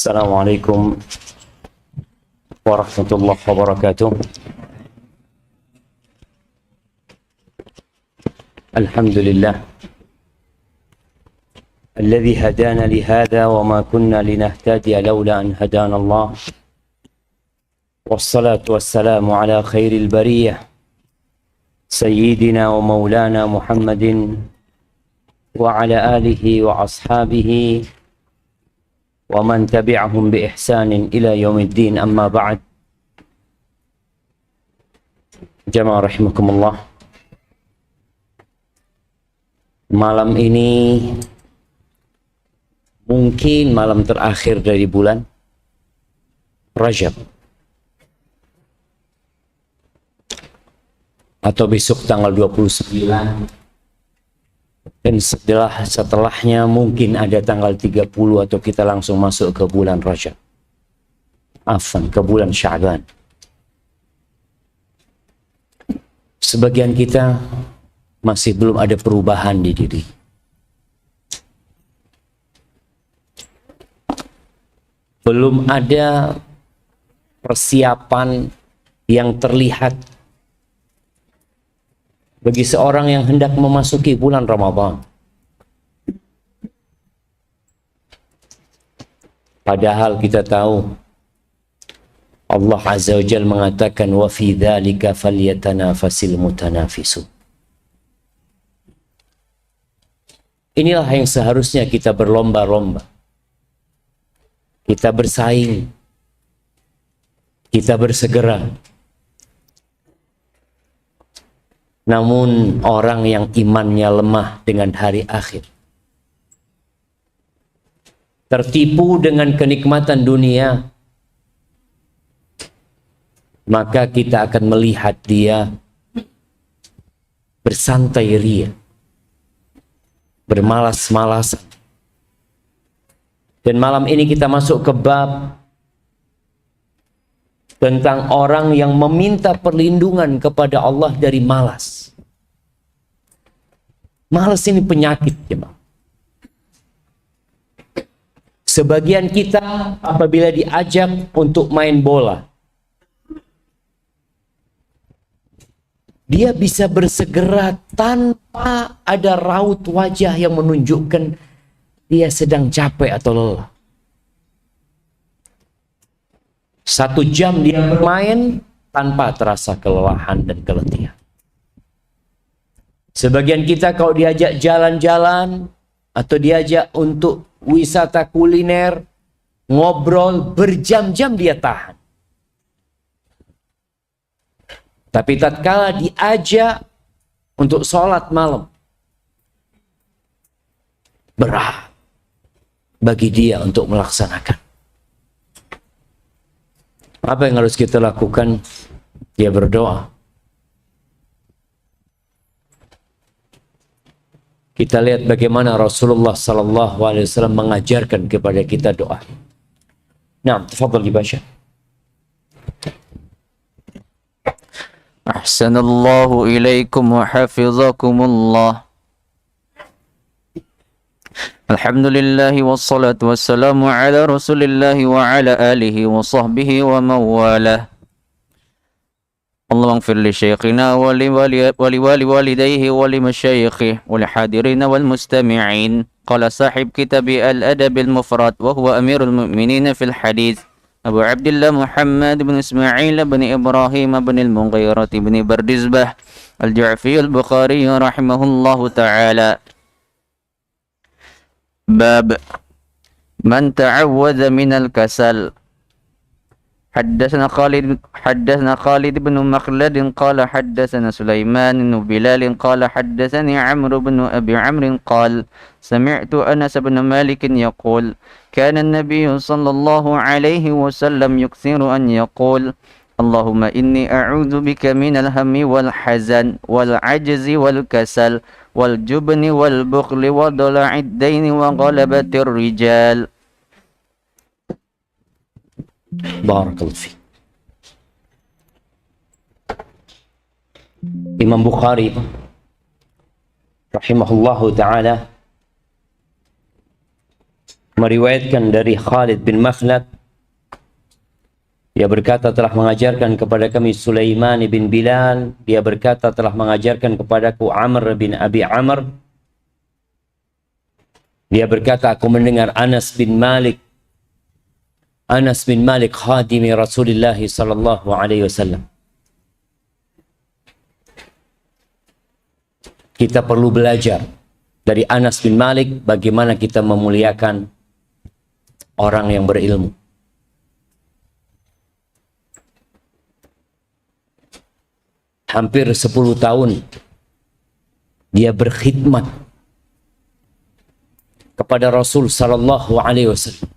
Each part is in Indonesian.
Assalamualaikum warahmatullahi wabarakatuh. Alhamdulillah alladzi hadana li hadza wa ma kunna linahtadiya laula an hadana Allah. Wassalatu wassalamu ala khairil bariyah sayyidina wa maulana Muhammadin wa ala alihi wa ashabihi wa man tabi'ahum bi ihsanin ila yaumiddin, amma ba'd. Jamaah rahimakumullah, malam ini mungkin malam terakhir dari bulan Rajab, atau besok tanggal 29, dan setelahnya mungkin ada tanggal 30, atau kita langsung masuk ke bulan Rajab, ke bulan Sya'ban. Sebagian kita masih belum ada perubahan di diri. Belum ada persiapan yang terlihat bagi seorang yang hendak memasuki bulan Ramadan. Padahal kita tahu Allah Azza wa Jalla mengatakan wa fi dzalika falyatanafasil mutanafisun. Inilah yang seharusnya kita berlomba-lomba. Kita bersaing. Kita bersegera. Namun orang yang imannya lemah dengan hari akhir, tertipu dengan kenikmatan dunia, maka kita akan melihat dia bersantai ria, bermalas-malasan. Dan malam ini kita masuk ke bab tentang orang yang meminta perlindungan kepada Allah dari malas. Malas ini penyakit, jemaah. Sebagian kita apabila diajak untuk main bola, dia bisa bersegera tanpa ada raut wajah yang menunjukkan dia sedang capek atau lelah. 1 jam dia bermain tanpa terasa kelelahan dan keletihan. Sebagian kita kalau diajak jalan-jalan atau diajak untuk wisata kuliner, ngobrol berjam-jam dia tahan. Tapi tatkala diajak untuk sholat malam, berat bagi dia untuk melaksanakan. Apa yang harus kita lakukan? Dia berdoa. Kita lihat bagaimana Rasulullah SAW mengajarkan kepada kita doa. Nah, tafadhal dibaca. Ahsanallahu ilaikum wa hafizakumullah. Alhamdulillahi wassalatu wassalamu ala rasulillahi wa ala alihi wa sahbihi wa mawalah. Allahumma ighfir li syekhina wa li walidayhi wa li masyayikhih wa li hadirina wal mustami'in. Qala sahib kitabi al-adab al-mufrad wa huwa amirul mu'minin fil hadith Abu Abdullah Muhammad bin Ismail bin Ibrahim bin al-Mughirah bin Bardizbah al-Ju'fi al-Bukhari rahimahullahu ta'ala. Bab man ta'awwadha minal kasal. Haddatsana Khalid bin Makhlad qala haddatsana Sulaiman bin Bilal qala haddatsani Amr bin Abi Amr qala sami'tu Anas bin Malik yaqul kana an-nabiy sallallahu alaihi wasallam yukthiru an yaqul Allahumma inni a'udzu bika minal hammi wal hazan wal ajzi wal kasal wal jubni wal bukhli wa dala'id daini wa ghalabatir rijal. Barakallahu fiik. Imam Bukhari rahimahullahu ta'ala meriwayatkan dari Khalid bin Makhlad, dia berkata telah mengajarkan kepada kami Sulaiman bin Bilal, dia berkata telah mengajarkan kepadaku Amr bin Abi Amr, dia berkata aku mendengar Anas bin Malik khadimi Rasulullah sallallahu alaihi wasallam. Kita perlu belajar dari Anas bin Malik bagaimana kita memuliakan orang yang berilmu. Hampir 10 tahun dia berkhidmat kepada Rasul sallallahu alaihi wasallam,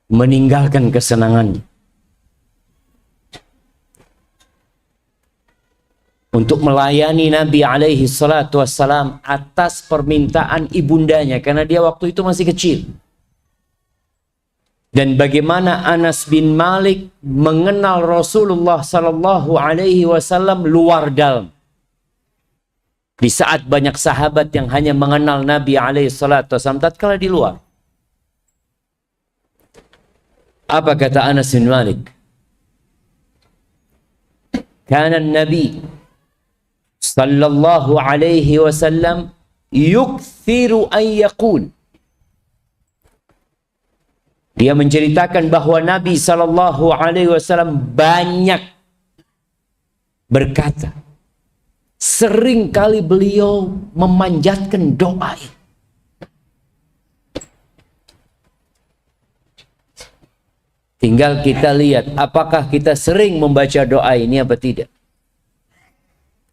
meninggalkan kesenangannya untuk melayani Nabi alaihi salatu wassalam atas permintaan ibundanya, karena dia waktu itu masih kecil. Dan bagaimana Anas bin Malik mengenal Rasulullah sallallahu alaihi wasallam luar dalam. Di saat banyak sahabat yang hanya mengenal Nabi alaihi salatu wasallam tatkala di luar. Apa kata Anas bin Malik? Kana Nabi sallallahu alaihi wasallam yukthiru an yaqul. Dia menceritakan bahwa Nabi sallallahu alaihi wasallam banyak berkata. Sering kali beliau memanjatkan doa ini. Tinggal kita lihat apakah kita sering membaca doa ini apa tidak.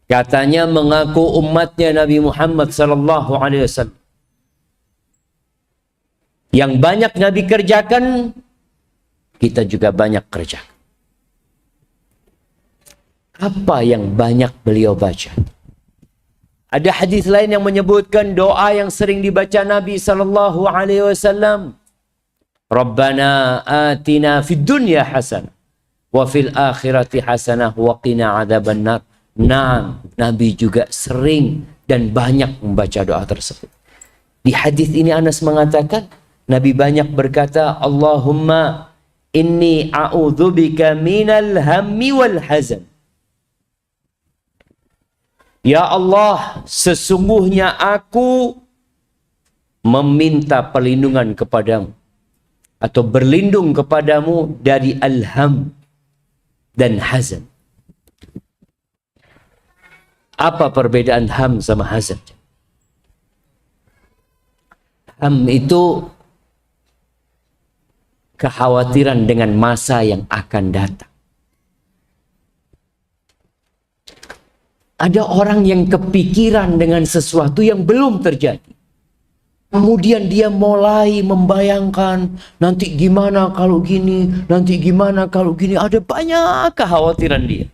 Katanya mengaku umatnya Nabi Muhammad sallallahu alaihi wasallam. Yang banyak Nabi kerjakan, kita juga banyak kerjakan. Apa yang banyak beliau baca? Ada hadis lain yang menyebutkan doa yang sering dibaca Nabi sallallahu alaihi wasallam. Rabbana atina fid dunya hasanah wa fil akhirati hasanah wa qina adzabannar. Nah, Nabi juga sering dan banyak membaca doa tersebut. Di hadis ini Anas mengatakan, Nabi banyak berkata, Allahumma inni a'udzubika minal hammi wal hazan. Ya Allah, sesungguhnya aku meminta perlindungan kepadamu atau berlindung kepadamu dari al-ham dan hazan. Apa perbedaan ham sama hazan? Ham itu kekhawatiran dengan masa yang akan datang. Ada orang yang kepikiran dengan sesuatu yang belum terjadi. Kemudian dia mulai membayangkan, nanti gimana kalau gini, nanti gimana kalau gini. Ada banyak kekhawatiran dia.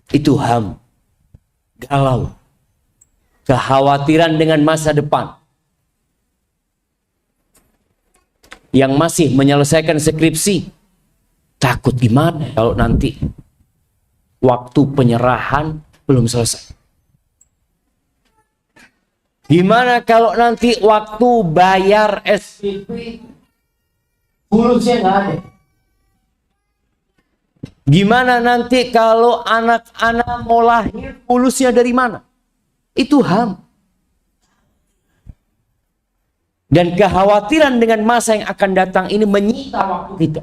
Itu ham. Galau. Kekhawatiran dengan masa depan. Yang masih menyelesaikan skripsi. Takut gimana kalau nanti waktu penyerahan belum selesai. Gimana kalau nanti waktu bayar SPP fulusnya nggak ada? Gimana nanti kalau anak-anak mau lahir fulusnya dari mana? Itu ham. Dan kekhawatiran dengan masa yang akan datang ini menyita waktu kita.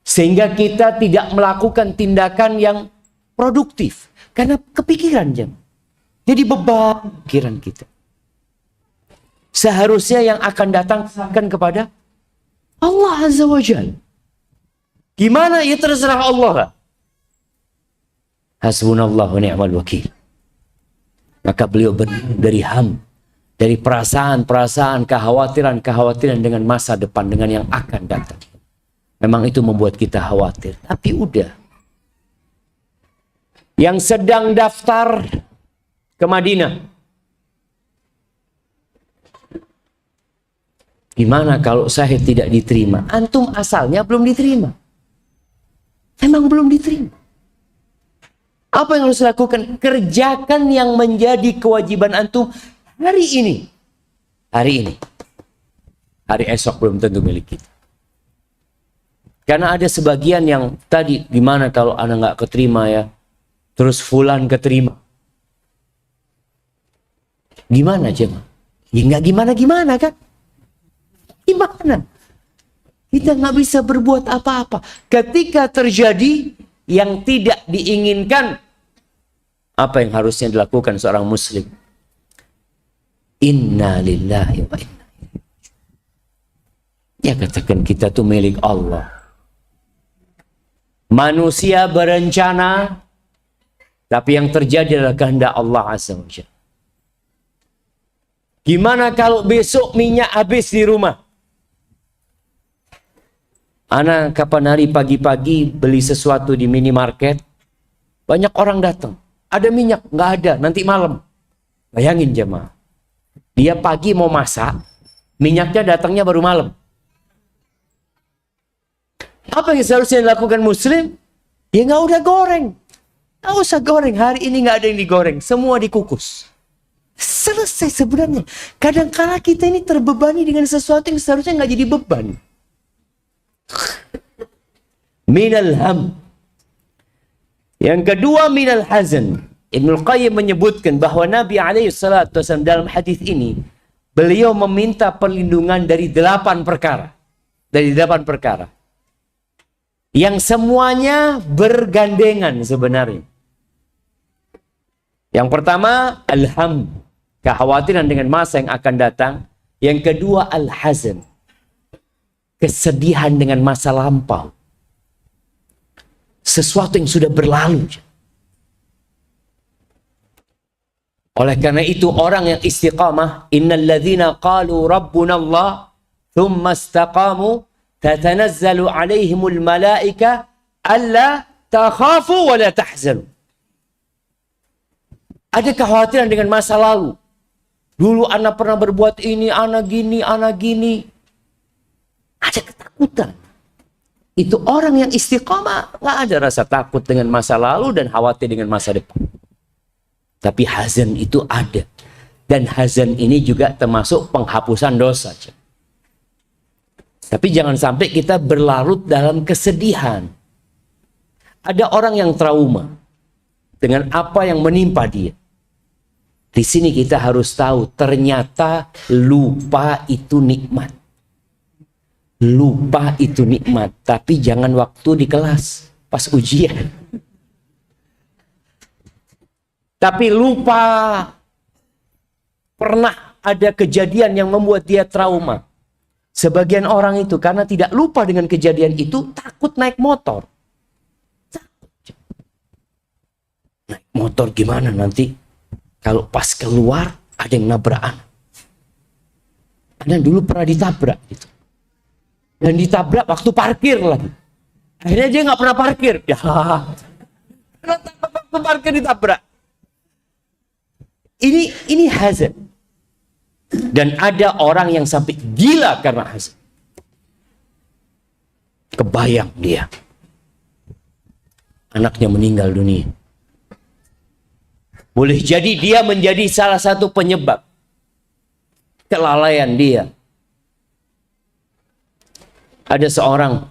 Sehingga kita tidak melakukan tindakan yang produktif. Karena kepikiran jam. Jadi beban pikiran kita. Seharusnya yang akan datang serahkan kepada Allah Azza wa Jalla. Gimana? Ya terserah Allah. Hasbunallahu ni'mal wakil. Maka beliau dari ham. Dari perasaan-perasaan, kekhawatiran-kekhawatiran dengan masa depan, dengan yang akan datang. Memang itu membuat kita khawatir. Tapi udah. Yang sedang daftar ke Madinah. Gimana kalau saya tidak diterima? Antum asalnya belum diterima. Memang belum diterima. Apa yang harus dilakukan? Kerjakan yang menjadi kewajiban antum hari ini. Hari ini. Hari esok belum tentu milik kita. Karena ada sebagian yang tadi, gimana kalau anak nggak keterima ya, terus fulan keterima. Gimana jemaah? Ya nggak gimana-gimana kan? Gimana? Kita nggak bisa berbuat apa-apa. Ketika terjadi yang tidak diinginkan, apa yang harusnya dilakukan seorang muslim? Inna lillahi wa inna ilaihi. Ya katakan kita tuh milik Allah. Manusia berencana, tapi yang terjadi adalah kehendak Allah Azza wa Jalla. Gimana kalau besok minyak habis di rumah? Ana kapan hari pagi-pagi beli sesuatu di minimarket, banyak orang datang. Ada minyak, nggak ada, nanti malam. Bayangin jemaah. Dia pagi mau masak, minyaknya datangnya baru malam. Apa yang seharusnya dilakukan muslim? Ya nggak udah goreng. Nggak usah goreng, hari ini nggak ada yang digoreng, semua dikukus. Selesai sebenarnya. Kadang-kala kita ini terbebani dengan sesuatu yang seharusnya nggak jadi beban. Minal ham. Yang kedua minal hazan. Ibnul Qayyim menyebutkan bahwa Nabi SAW dalam hadis ini, beliau meminta perlindungan dari 8 perkara. Dari 8 perkara. Yang semuanya bergandengan sebenarnya. Yang pertama, alham. Kekhawatiran dengan masa yang akan datang. Yang kedua, al-hazan. Kesedihan dengan masa lampau. Sesuatu yang sudah berlalu. Oleh karena itu orang yang istiqamah, innal ladzina qalu rabbuna Allah thumma istaqamu tatanazzalu alaihimul malaika alla takhafu wa la tahzanu. Ada kekhawatiran dengan masa lalu. Dulu anak pernah berbuat ini, anak gini, anak gini. Ada ketakutan. Itu orang yang istiqamah, nggak ada rasa takut dengan masa lalu dan khawatir dengan masa depan. Tapi hazan itu ada. Dan hazan ini juga termasuk penghapusan dosa. Tapi jangan sampai kita berlarut dalam kesedihan. Ada orang yang trauma dengan apa yang menimpa dia. Di sini kita harus tahu, ternyata lupa itu nikmat. Lupa itu nikmat, tapi jangan waktu di kelas, pas ujian. Tapi lupa, pernah ada kejadian yang membuat dia trauma. Sebagian orang itu karena tidak lupa dengan kejadian itu, takut naik motor. Naik motor gimana nanti? Kalau pas keluar, ada yang nabrak anak. Anak dulu pernah ditabrak gitu. Dan ditabrak waktu parkir lagi. Akhirnya dia nggak pernah parkir. Ya, waktu parkir ditabrak. Ini hazan. Dan ada orang yang sampai gila karena hazan. Kebayang dia. Anaknya meninggal dunia. Boleh jadi dia menjadi salah satu penyebab kelalaian dia. Ada seorang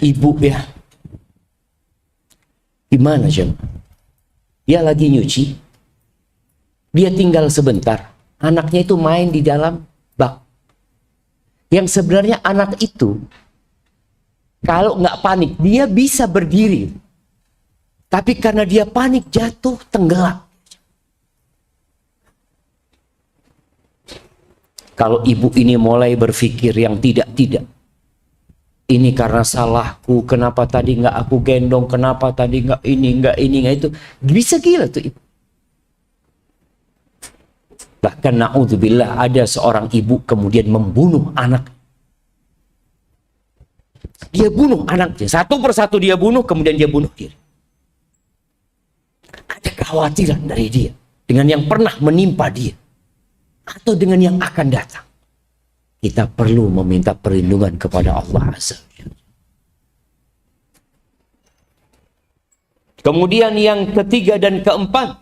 ibu ya. Gimana jemaah? Dia lagi nyuci. Dia tinggal sebentar. Anaknya itu main di dalam bak. Yang sebenarnya anak itu kalau nggak panik, dia bisa berdiri. Tapi karena dia panik, jatuh, tenggelam. Kalau ibu ini mulai berpikir yang tidak-tidak. Ini karena salahku, kenapa tadi nggak aku gendong, kenapa tadi nggak ini, nggak itu. Bisa gila tuh ibu. Bahkan na'udzubillah ada seorang ibu kemudian membunuh anak. Dia bunuh anaknya, satu persatu dia bunuh, kemudian dia bunuh diri. Ada kekhawatiran dari dia dengan yang pernah menimpa dia atau dengan yang akan datang. Kita perlu meminta perlindungan kepada Allah Azza wa Jalla. Kemudian yang ketiga dan keempat,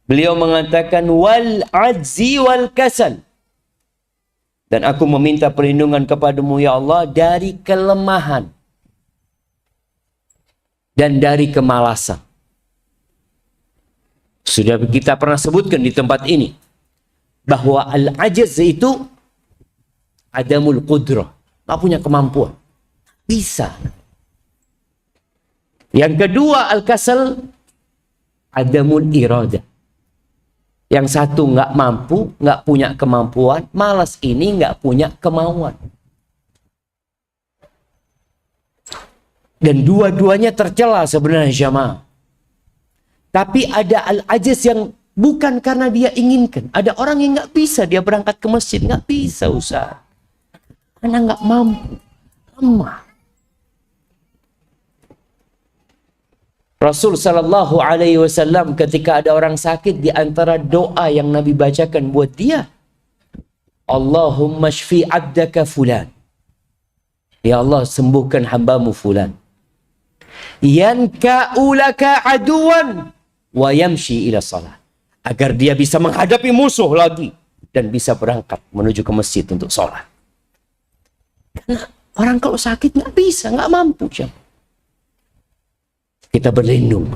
beliau mengatakan wal ajzi wal kasal. Dan aku meminta perlindungan kepadamu ya Allah dari kelemahan dan dari kemalasan. Sudah kita pernah sebutkan di tempat ini bahwa al-ajz itu adamul qudrah, nggak punya kemampuan, bisa. Yang kedua al-kasal adamul iradah. Yang satu nggak mampu, nggak punya kemampuan, malas ini nggak punya kemauan. Dan dua-duanya tercela sebenarnya jamaah. Tapi ada al-ajaz yang bukan karena dia inginkan. Ada orang yang nggak bisa, dia berangkat ke masjid, nggak bisa Ustaz. Karena nggak mampu, lemah. Rasul sallallahu alaihi wasallam ketika ada orang sakit, di antara doa yang Nabi bacakan buat dia, Allahumma shfi abdaka fulan. Ya Allah, sembuhkan hambamu fulan. Yanka'u laka aduwan wa yamshi ila salat. Agar dia bisa menghadapi musuh lagi dan bisa berangkat menuju ke masjid untuk sholat. Karena orang kalau sakit nggak bisa, nggak mampu. Kita berlindung.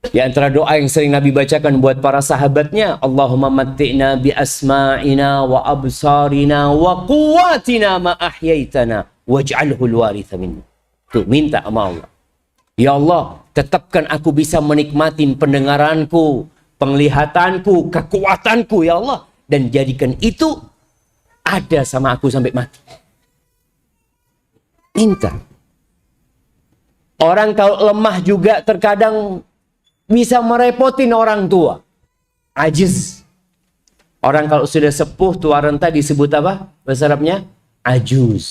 Di antara doa yang sering Nabi bacakan buat para sahabatnya, Allahumma matti'na bi asma'ina wa absarina wa quwwatina ma ahyaitana waj'alhu al-waritha minna. Tuh, minta sama Allah. Ya Allah, tetapkan aku bisa menikmati pendengaranku, penglihatanku, kekuatanku ya Allah, dan jadikan itu ada sama aku sampai mati. Minta. Orang kalau lemah juga terkadang bisa merepotin orang tua. Ajiz. Orang kalau sudah sepuh, tua renta disebut apa? Bahasa Arabnya? Ajuz.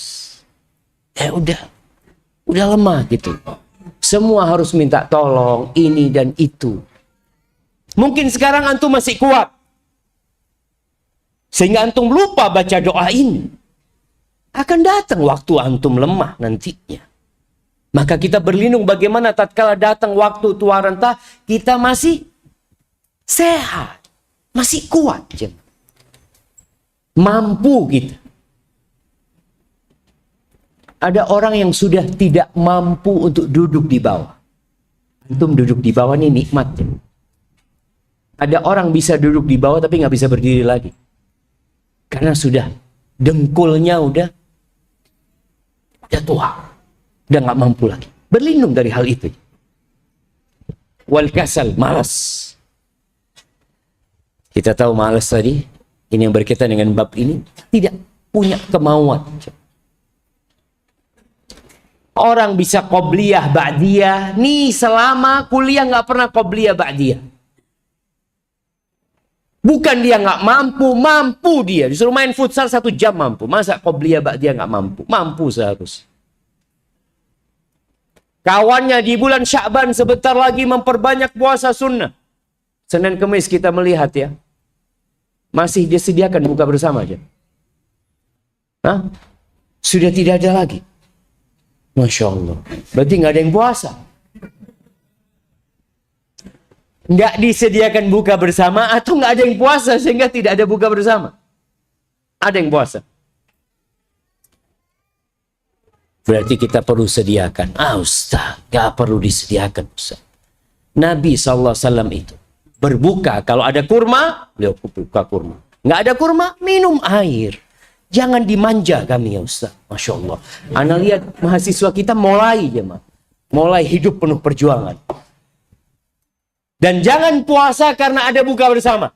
Ya udah lemah gitu. Semua harus minta tolong, ini dan itu. Mungkin sekarang antum masih kuat. Sehingga antum lupa baca doa ini. Akan datang waktu antum lemah nantinya. Maka kita berlindung bagaimana tatkala datang waktu tua renta, kita masih sehat, masih kuat. Mampu kita. Ada orang yang sudah tidak mampu untuk duduk di bawah. Antum duduk di bawah ini nikmat. Ada orang bisa duduk di bawah tapi nggak bisa berdiri lagi. Karena sudah dengkulnya udah tua. Udah nggak mampu lagi. Berlindung dari hal itu. Wal kasal, malas. Kita tahu malas tadi, ini yang berkaitan dengan bab ini, tidak punya kemauan. Orang bisa qobliyah ba'diyah, nih selama kuliah nggak pernah qobliyah ba'diyah. Bukan dia nggak mampu, mampu dia. Disuruh main futsal 1 jam mampu. Masa qobliyah ba'diyah nggak mampu? Mampu seharusnya. Kawannya di bulan Sya'ban sebentar lagi memperbanyak puasa sunnah. Senin Kemis kita melihat ya. Masih disediakan buka bersama aja. Hah? Sudah tidak ada lagi. Masya Allah. Berarti nggak ada yang puasa. Nggak disediakan buka bersama atau nggak ada yang puasa sehingga tidak ada buka bersama. Ada yang puasa. Berarti kita perlu sediakan. Ustaz, gak perlu disediakan Ustaz. Nabi SAW itu berbuka. Kalau ada kurma, beliau buka kurma. Nggak ada kurma, minum air. Jangan dimanja kami ya Ustaz. Masya Allah. Anda lihat mahasiswa kita mulai hidup penuh perjuangan. Dan jangan puasa karena ada buka bersama.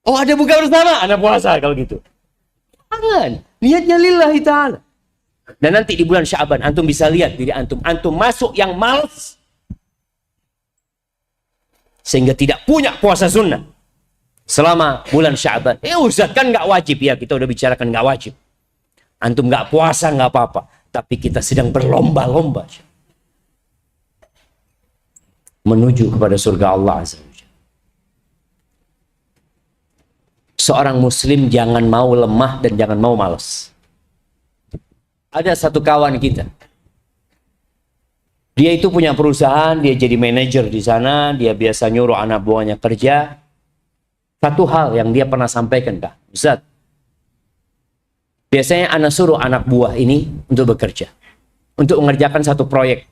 Oh ada buka bersama, Anda puasa kalau gitu. Jangan. Niatnya lillahi ta'ala. Dan nanti di bulan Sya'ban antum bisa lihat diri antum masuk yang malas sehingga tidak punya puasa sunnah selama bulan Sya'ban. Ustaz kan nggak wajib ya, kita udah bicarakan nggak wajib. Antum nggak puasa nggak apa-apa, tapi kita sedang berlomba-lomba menuju kepada surga Allah Azza wa Jalla. Seorang muslim jangan mau lemah dan jangan mau malas. Ada satu kawan kita. Dia itu punya perusahaan, dia jadi manajer di sana, dia biasa nyuruh anak buahnya kerja. Satu hal yang dia pernah sampaikan, Kak, Ustaz, biasanya anak suruh anak buah ini untuk bekerja, untuk mengerjakan satu proyek.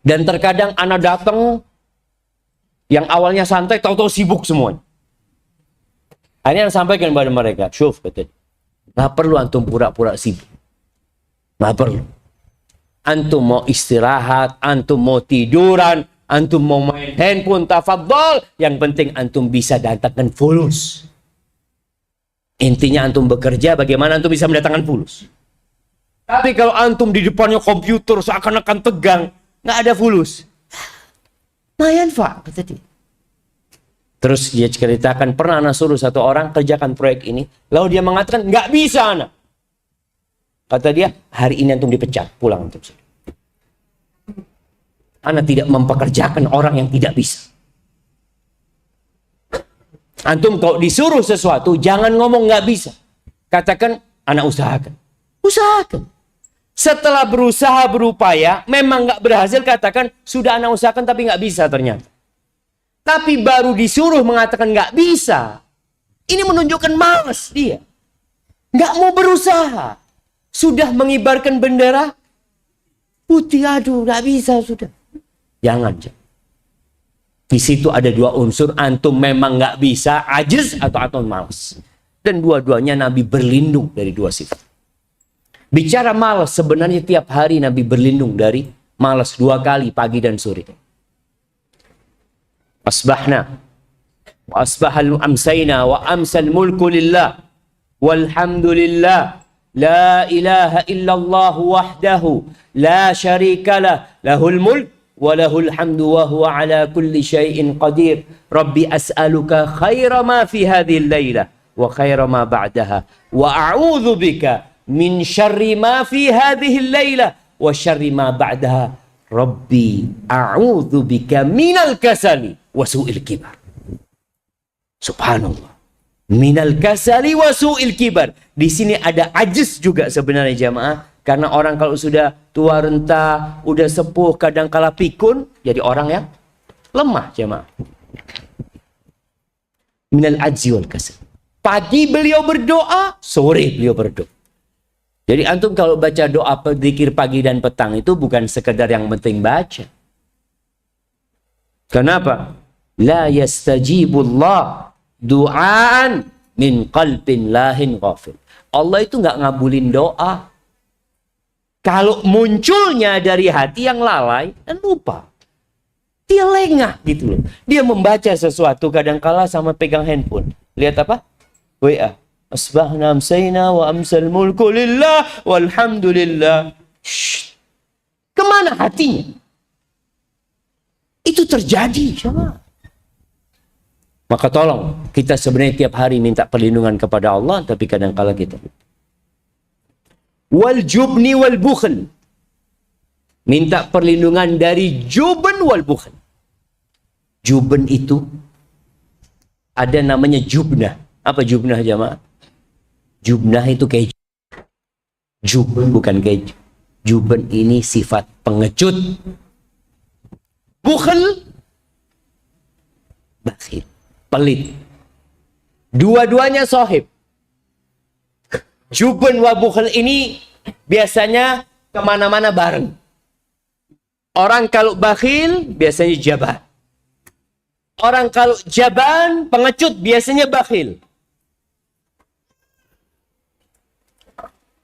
Dan terkadang anak datang yang awalnya santai, tahu-tahu sibuk semuanya. Akhirnya yang sampaikan kepada mereka, syuf, kata, nggak perlu antum pura-pura sibuk. Nggak perlu. Antum mau istirahat, antum mau tiduran, antum mau main handphone, tafadhol. Yang penting antum bisa datangkan fulus. Intinya antum bekerja, bagaimana antum bisa mendatangkan fulus. Tapi kalau antum di depannya komputer seakan-akan tegang, nggak ada fulus. Mayan, Pak, kata dia. Terus dia ceritakan, pernah anak suruh satu orang kerjakan proyek ini. Lalu dia mengatakan, nggak bisa anak. Kata dia, hari ini antum dipecat, pulang antum. Anak tidak mempekerjakan orang yang tidak bisa. Antum kalau disuruh sesuatu, jangan ngomong nggak bisa. Katakan, anak usahakan. Usahakan. Setelah berusaha berupaya, memang nggak berhasil, katakan, sudah anak usahakan tapi nggak bisa ternyata. Tapi baru disuruh mengatakan nggak bisa. Ini menunjukkan malas dia. Nggak mau berusaha. Sudah mengibarkan bendera putih, aduh nggak bisa sudah. Jangan. Di situ ada dua unsur, antum memang nggak bisa, ajiz atau antum malas. Dan dua-duanya Nabi berlindung dari dua sifat. Bicara malas, sebenarnya tiap hari Nabi berlindung dari malas 2 kali, pagi dan sore. Asbahna wa asbahal amsayna wa amsal mulku lillah walhamdulillah. La ilaha illallah wahdahu la syarika lah, lahul mulk wa lahul hamdu wa huwa ala kulli syai'in qadir. Rabbi as'aluka khaira ma fi hadhihi al-lailah wa khaira ma ba'daha wa a'udzu bika min syarri ma fi hadhihi al-lailah wa syarri ma ba'daha. Rabbi a'udzu bika minal kasali wa su'il kibar. Subhanallah. Minal kasali wa su'il kibar. Di sini ada ajiz juga sebenarnya jamaah. Karena orang kalau sudah tua renta, udah sepuh, kadang kala pikun, jadi orang yang lemah jamaah. Minal ajzi wal kasal. Pagi beliau berdoa, sore beliau berdoa. Jadi antum kalau baca doa zikir pagi dan petang itu bukan sekedar yang penting baca. Kenapa? La yastajibullah du'aan min qalbin lahin ghafil. Allah itu nggak ngabulin doa kalau munculnya dari hati yang lalai dan lupa. Dia lengah gitu loh. Dia membaca sesuatu kadangkala sama pegang handphone. Lihat apa? WA. Asbahna amsayna wa amsal mulku lillah walhamdulillah. Shh. Kemana hatinya? Itu terjadi, coba. Maka tolong, kita sebenarnya tiap hari minta perlindungan kepada Allah, tapi kadang-kala kita. Wal jubni wal bukhl. Minta perlindungan dari juben wal bukhl. Juben itu ada namanya jubnah. Apa jubnah jamaah? Jubnah itu keju. Juben bukan keju. Juben ini sifat pengecut. Bukhl, bakhil, pelit. Dua-duanya sohib. Juben wa bukhl ini biasanya kemana-mana bareng. Orang kalau bakhil biasanya jaban. Orang kalau jaban, pengecut, biasanya bakhil.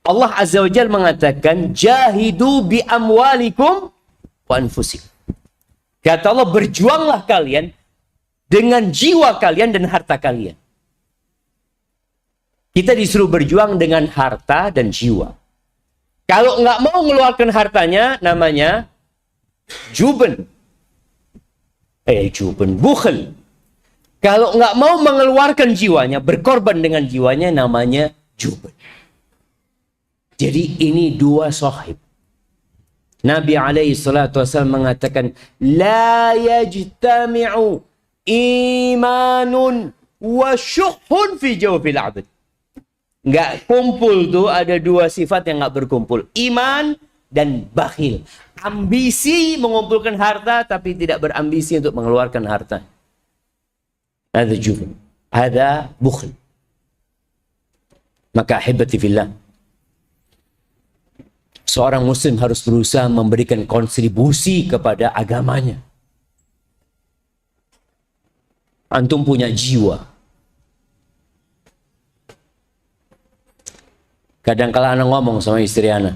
Allah Azza wa Jalla mengatakan, jahidu bi amwalikum wa anfusikum. Kata Allah, berjuanglah kalian dengan jiwa kalian dan harta kalian. Kita disuruh berjuang dengan harta dan jiwa. Kalau nggak mau mengeluarkan hartanya, namanya juben. Juben, bukhl. Kalau nggak mau mengeluarkan jiwanya, berkorban dengan jiwanya, namanya juben. Jadi ini dua sahib. Nabi alaihi salatu wasallam mengatakan, la yajtami'u imanun wa syuhun fi jawfil abd. Nggak kumpul tuh, ada dua sifat yang nggak berkumpul. Iman dan bakhil. ambisi mengumpulkan harta tapi tidak berambisi untuk mengeluarkan harta. Ada jubn, ada bukhl. Maka ahibati fillah, seorang muslim harus berusaha memberikan kontribusi kepada agamanya. Antum punya jiwa. Kadang-kala anak ngomong sama istri anak,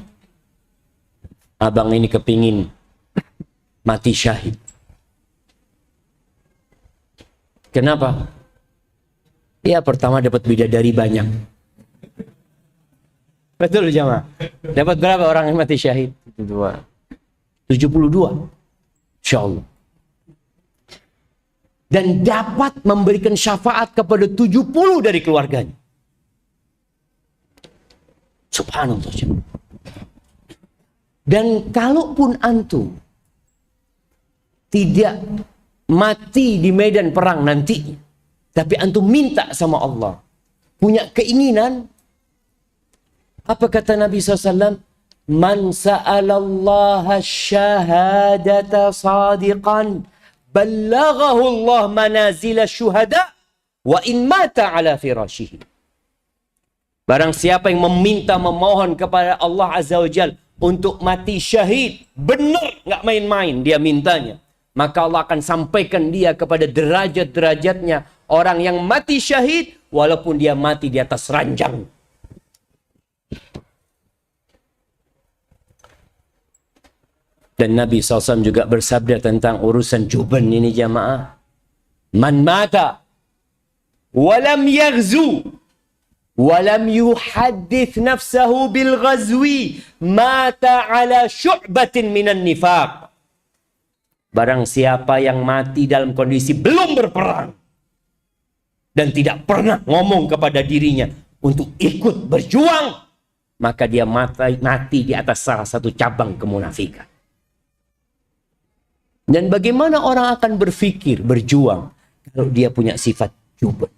abang ini kepingin mati syahid. Kenapa? Ya pertama dapat bidadari banyak. Betul jamaah. Dapat berapa orang yang mati syahid? 72. Insyaallah. Dan dapat memberikan syafaat kepada 70 dari keluarganya. Subhanallah. Dan kalaupun antum tidak mati di medan perang nanti, tapi antum minta sama Allah, punya keinginan, apa kata Nabi SAW? Man sa'alallaha syahadata sadiqan ballaghahu Allah manazila syuhada wa in mata ala firashihi. Barang siapa yang meminta, memohon kepada Allah Azza wa Jal untuk mati syahid, benar, nggak main-main dia mintanya, maka Allah akan sampaikan dia kepada derajat-derajatnya orang yang mati syahid walaupun dia mati di atas ranjang. Dan Nabi SAW juga bersabda tentang urusan jubn ini jamaah. Man mata walam yaghzu walam yuhaddith nafsahu bil ghazwi mata ala syu'batin minan nifaq. Barang siapa yang mati dalam kondisi belum berperang dan tidak pernah ngomong kepada dirinya untuk ikut berjuang, maka dia mati di atas salah satu cabang kemunafikan. Dan bagaimana orang akan berpikir berjuang kalau dia punya sifat jubn?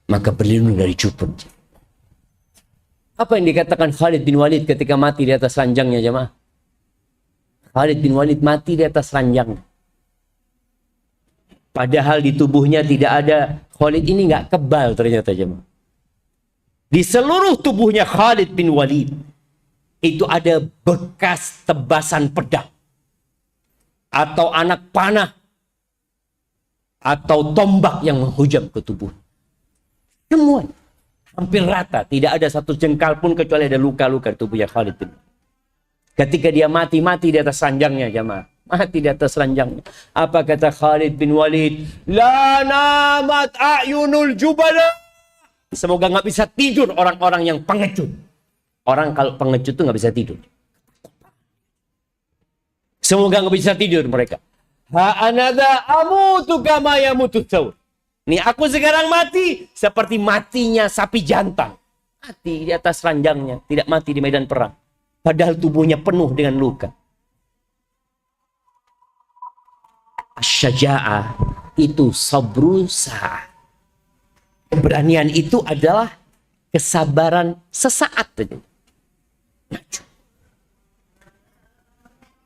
Maka berlindung dari jubn. Apa yang dikatakan Khalid bin Walid ketika mati di atas ranjangnya jemaah? Khalid bin Walid mati di atas ranjang. Padahal di tubuhnya tidak ada, Khalid ini nggak kebal ternyata jemaah. Di seluruh tubuhnya Khalid bin Walid itu ada bekas tebasan pedang atau anak panah atau tombak yang menghujam ke tubuh. Semua hampir rata, tidak ada satu jengkal pun kecuali ada luka-luka di tubuhnya Khalid bin Walid. Ketika dia mati di atas ranjangnya jemaah, mati di atas ranjangnya. Apa kata Khalid bin Walid? La namat a'yunul jubala. Semoga nggak bisa tidur orang-orang yang pengecut. Orang kalau pengecut itu nggak bisa tidur. Semoga nggak bisa tidur mereka. Ha'anada amutu kama yamutu tsaur. Nih aku sekarang mati seperti matinya sapi jantan. Mati di atas ranjangnya, tidak mati di medan perang. Padahal tubuhnya penuh dengan luka. Syaja'ah itu sabru sa'ah. Keberanian itu adalah kesabaran sesaat saja.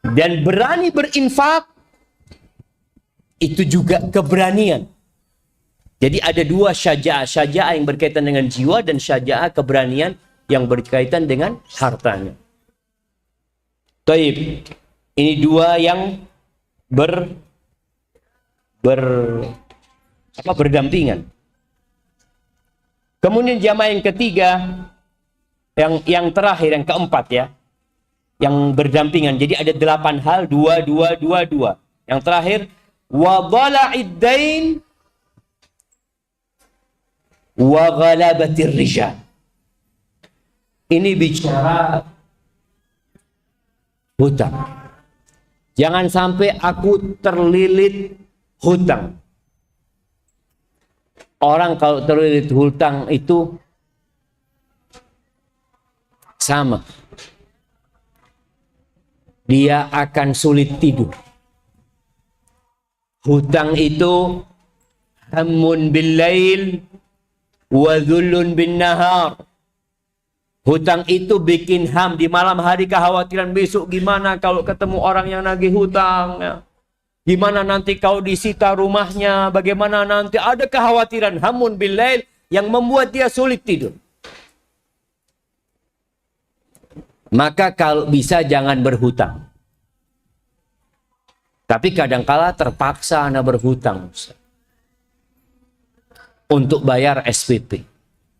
Dan berani berinfak itu juga keberanian. Jadi ada dua syaja'ah. Syaja'ah yang berkaitan dengan jiwa dan syaja'ah keberanian yang berkaitan dengan hartanya. Taib. Ini dua yang berdampingan. Kemudian jamaah yang ketiga, yang terakhir, yang keempat ya, yang berdampingan. Jadi ada 8 hal, 2. Yang terakhir, wa dhala'id dain wa ghalabatir rijal. Ini bicara hutang. Jangan sampai aku terlilit hutang. Orang kalau terlilit hutang itu sama. Dia akan sulit tidur. Hutang itu hammun bil lail wa dhullun bin nahar. Hutang itu bikin ham. Di malam hari kekhawatiran besok gimana kalau ketemu orang yang nagih hutang. Ya. Gimana nanti kalau disita rumahnya. Bagaimana nanti ada kekhawatiran. Hamun billail yang membuat dia sulit tidur. Maka kalau bisa jangan berhutang. Tapi kadangkala terpaksa Anda berhutang. Ustaz. Untuk bayar SPP.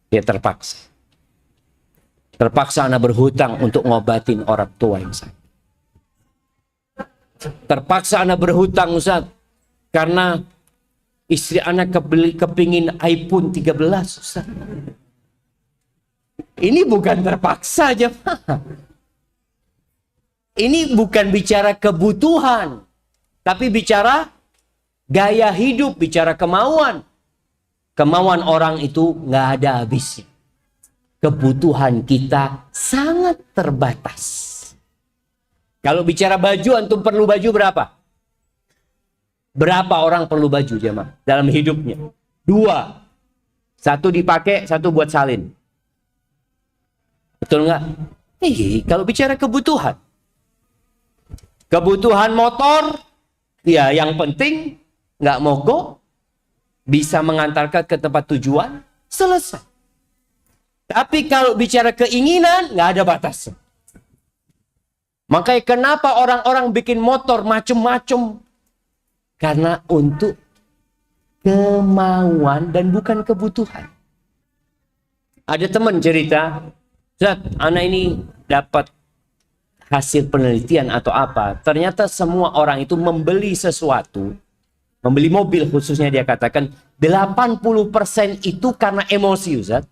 Ya terpaksa. Terpaksa Anda berhutang untuk ngobatin orang tua yang sakit. Terpaksa Anda berhutang Ustaz. Karena istri Anda kepingin iPhone 13 Ustaz. Ini bukan terpaksa aja. Ini bukan bicara kebutuhan. Tapi bicara gaya hidup, bicara kemauan. Kemauan orang itu nggak ada habisnya. Kebutuhan kita sangat terbatas. Kalau bicara baju, antum perlu baju berapa? Berapa orang perlu baju jemaah dalam hidupnya? 2. 1 dipakai, 1 buat salin. Betul nggak? Kalau bicara kebutuhan. Kebutuhan motor, ya yang penting nggak mogok. Bisa mengantarkan ke tempat tujuan, selesai. Tapi kalau bicara keinginan, nggak ada batasnya. Makanya kenapa orang-orang bikin motor macem-macem? Karena untuk kemauan dan bukan kebutuhan. Ada teman cerita, Zat, anak ini dapat hasil penelitian atau apa. Ternyata semua orang itu membeli sesuatu, membeli mobil khususnya dia katakan 80% itu karena emosi Ustaz.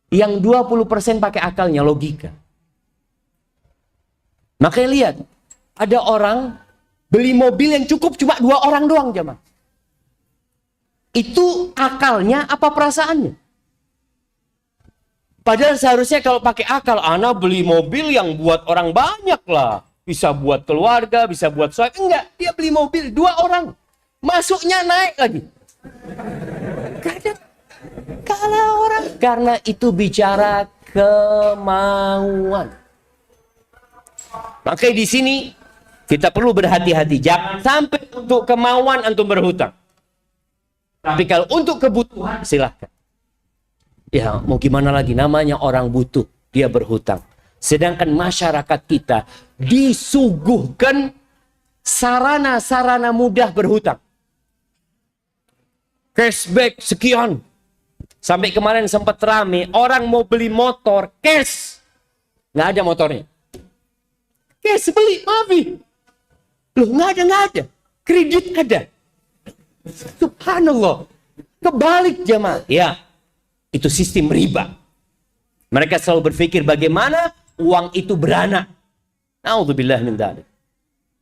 Yang 20% pakai akalnya, logika. Makanya lihat, ada orang beli mobil yang cukup cuma 2 orang doang jemaah. Itu akalnya apa perasaannya? Padahal seharusnya kalau pakai akal, ana beli mobil yang buat orang banyak lah. Bisa buat keluarga, bisa buat suami. Enggak, dia beli mobil 2 orang. Masuknya naik lagi. Karena itu bicara kemauan. Makanya di sini kita perlu berhati-hati. Jangan sampai untuk kemauan antum berhutang. Tapi kalau untuk kebutuhan silahkan. Ya mau gimana lagi, namanya orang butuh, dia berhutang. Sedangkan masyarakat kita disuguhkan sarana-sarana mudah berhutang. Cashback sekian. Sampai kemarin sempat rame, orang mau beli motor, cash. Nggak ada motornya. Cash beli, maafi. Loh nggak ada. Kredit ada. Subhanallah. Kebalik jemaah. Ya, itu sistem riba. Mereka selalu berpikir bagaimana uang itu beranak. Na'udzubillah min dzalik.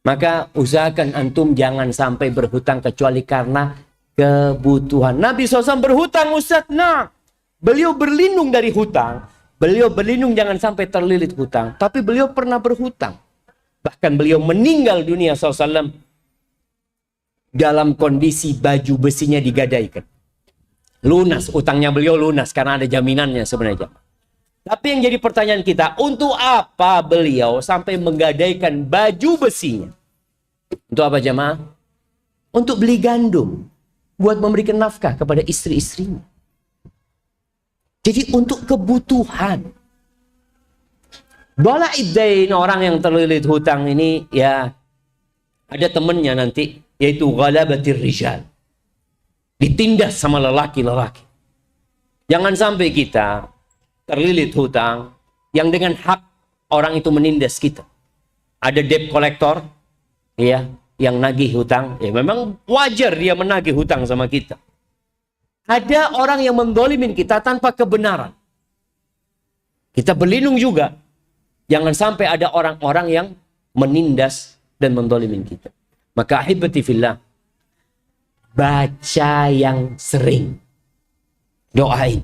Maka usahakan antum jangan sampai berhutang kecuali karena kebutuhan. Nabi SAW berhutang Ustaz. Nah, beliau berlindung dari hutang. Beliau berlindung jangan sampai terlilit hutang. Tapi beliau pernah berhutang. Bahkan beliau meninggal dunia SAW dalam kondisi baju besinya digadaikan. Lunas, utangnya beliau lunas karena ada jaminannya sebenarnya. Tapi yang jadi pertanyaan kita, untuk apa beliau sampai menggadaikan baju besinya? Untuk apa jemaah? Untuk beli gandum. Buat memberikan nafkah kepada istri-istrinya. Jadi untuk kebutuhan. Bala iddain, orang yang terlilit hutang ini, ya ada temennya nanti, yaitu ghalabatir rijal. Ditindas sama lelaki-lelaki. Jangan sampai kita terlilit hutang yang dengan hak orang itu menindas kita. Ada debt collector, ya, yang nagih hutang, ya memang wajar dia menagih hutang sama kita. Ada orang yang mendolimin kita tanpa kebenaran. Kita berlindung juga. Jangan sampai ada orang-orang yang menindas dan mendolimin kita. Maka ahibati fillah, baca yang sering. Doain.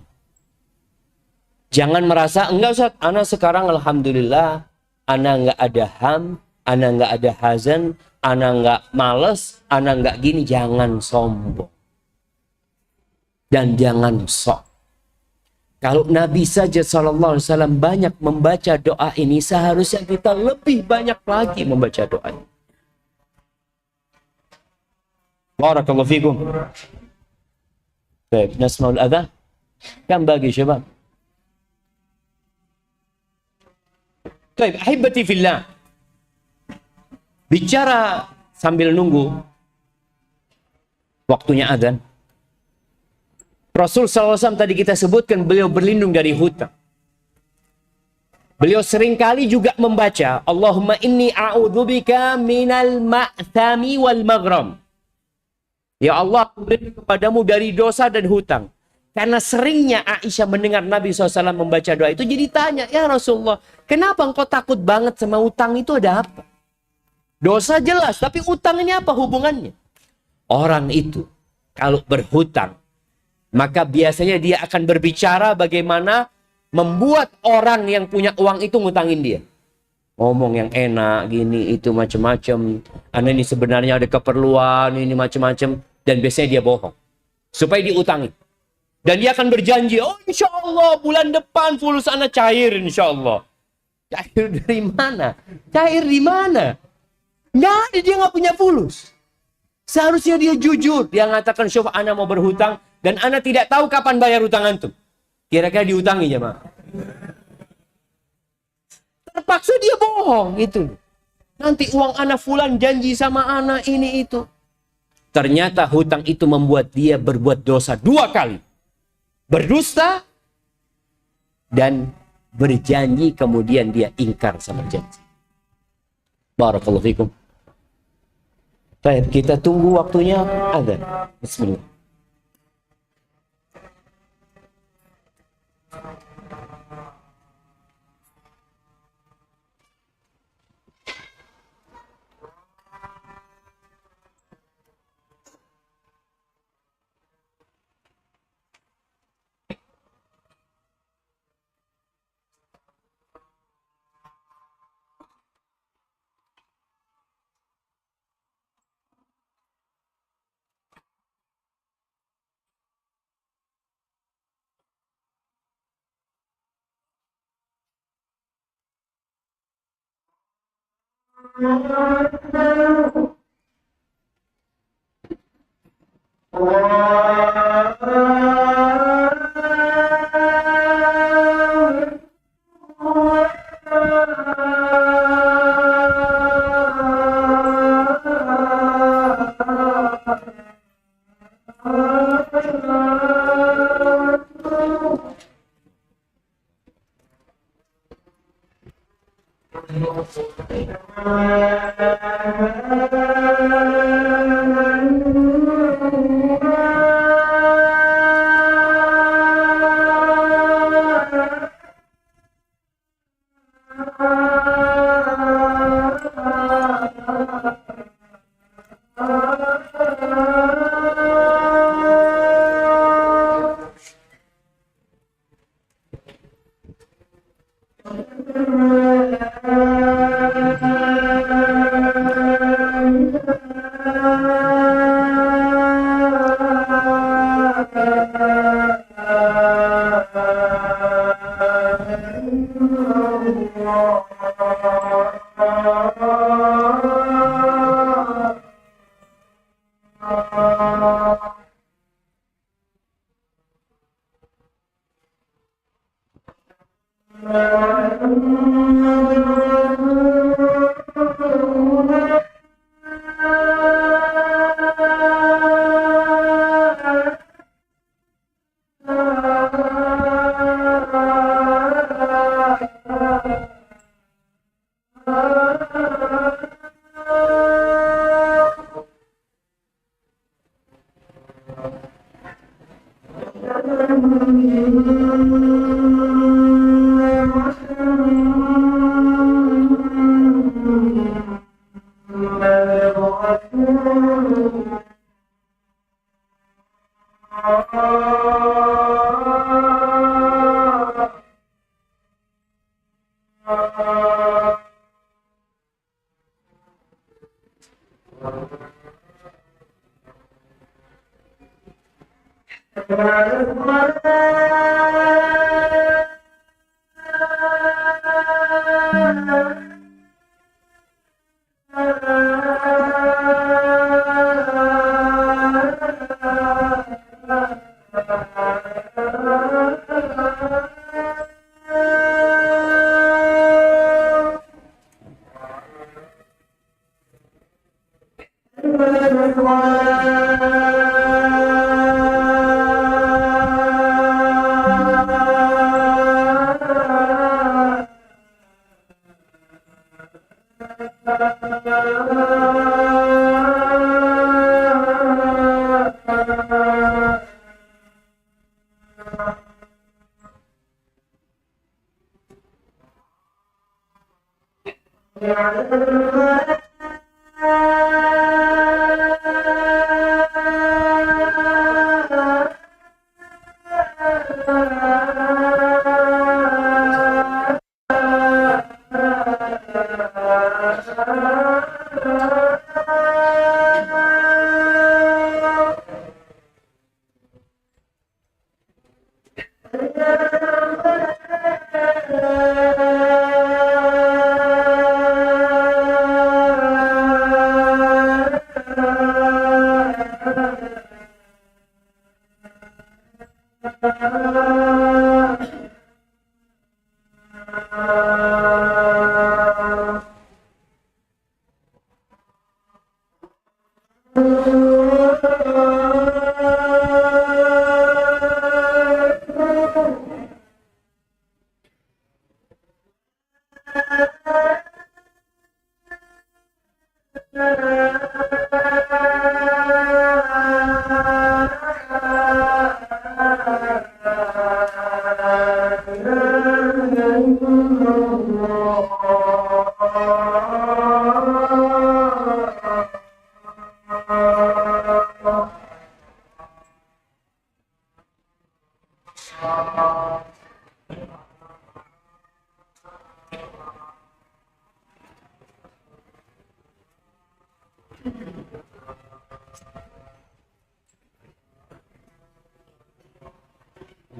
Jangan merasa, enggak Ustaz, ana sekarang alhamdulillah, ana enggak ada ham, ana enggak ada hazan, ana enggak males, ana enggak gini. Jangan sombong. Dan jangan sok. Kalau Nabi saja sallallahu alaihi wasallam banyak membaca doa ini, seharusnya kita lebih banyak lagi membaca doa ini. Barakallahu fikum. Baik, nasma'ul adhan. Kam bagi syabab? Baik, ahibati fillah. Bicara sambil nunggu waktunya adzan. Rasul SAW tadi kita sebutkan beliau berlindung dari hutang. Beliau seringkali juga membaca Allahumma inni a'udzubika minal ma'thami wal maghram. Ya Allah, aku berlindung kepadamu dari dosa dan hutang. Karena seringnya Aisyah mendengar Nabi SAW membaca doa itu, jadi tanya, ya Rasulullah, kenapa engkau takut banget sama hutang itu, ada apa? Dosa jelas, tapi hutang ini apa hubungannya? Orang itu kalau berhutang, maka biasanya dia akan berbicara bagaimana membuat orang yang punya uang itu ngutangin dia. Ngomong yang enak, gini, itu macam-macam. Anda ini sebenarnya ada keperluan, ini macam-macam. Dan biasanya dia bohong. Supaya diutangi. Dan dia akan berjanji, oh insya Allah bulan depan fulus Anda cair insya Allah. Cair dari mana? Cair di mana? Nggak ada, dia nggak punya fulus. Seharusnya dia jujur. Dia mengatakan, syuf Anda mau berhutang. Dan Anda tidak tahu kapan bayar hutang antum. Kira-kira diutangi jemaah. Terpaksa dia bohong itu. Nanti uang anak fulan janji sama anak ini itu. Ternyata hutang itu membuat dia berbuat dosa 2 kali. Berdusta dan berjanji kemudian dia ingkar sama janji. Barakallahu fikum. Baik, kita tunggu waktunya adzan. Bismillah.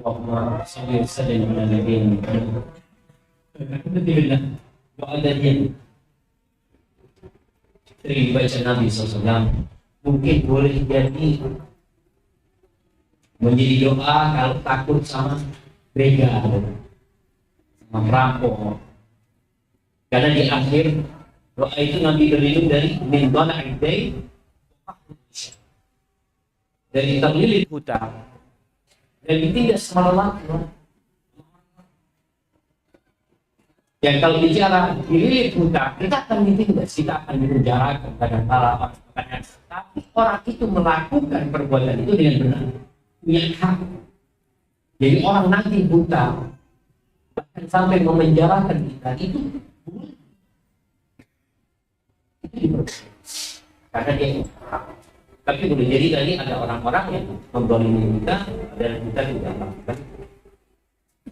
Allahumma salli wa sallim ala nabiyyina Muhammad. Alhamdulillah, doa dari sering dibaca Nabi SAW mungkin boleh jadi menjadi doa kalau takut sama begal, sama perampok. Karena di akhir doa itu Nabi berlindung dari min dhana'id dain, dari terlilit hutang. Dan tidak selalu yang kalau bicara dililit hutang, kita akan ditindas, kita akan dipenjarakan kadang kala orang. Tapi orang itu melakukan perbuatan itu dengan benar, punya hak. Jadi orang nanti hutang bahkan sampai memenjarakan kita itu boleh. Itu diperbolehkan karena dia hak. Tapi boleh jadi tadi ada orang-orang yang mendolimi kita dan kita tidak melakukan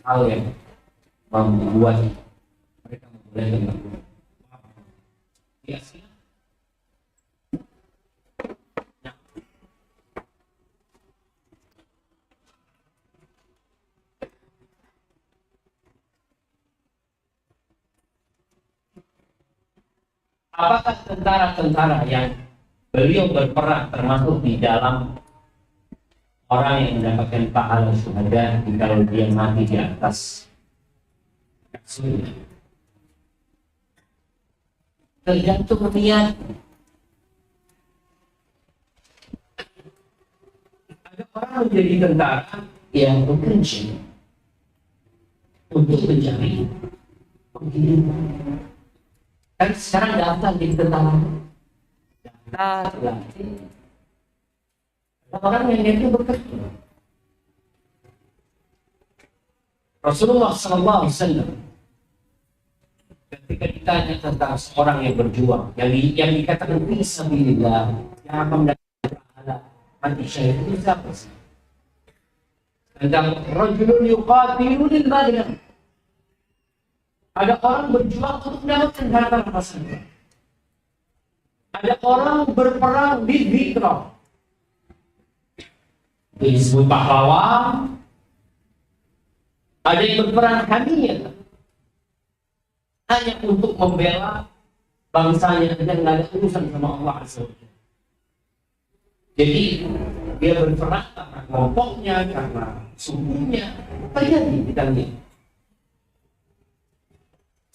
hal yang membuat mereka membolehkan melakukan. Ya, apakah tentara-tentara yang beliau berperang termasuk di dalam orang yang mendapatkan pahala syuhada kalau dia mati di atas kasurnya? Tergantung niat. Ada orang menjadi tentara yang bekerja untuk mencari penghidupan. Kan sekarang daftar di tentara. Orang yang itu bekerja. Rasulullah SAW ketika ditanya tentang seorang yang berjuang, yang dikatakan fisabilillah, yang akan mendapatkan pahala mati syahid, itu siapa sih? Tentang rajulun yuqatilu lil badr. Ada orang berjuang untuk mendapatkan harta rampasan. Ada orang berperang di Dhikra, disebut pahlawan. Ada yang berperang hamiyah, hanya untuk membela bangsanya dan tidak ada urusan sama Allah Azza wa Jalla. Jadi dia berperang karena kelompoknya, karena sukunya, terjadi di dalamnya.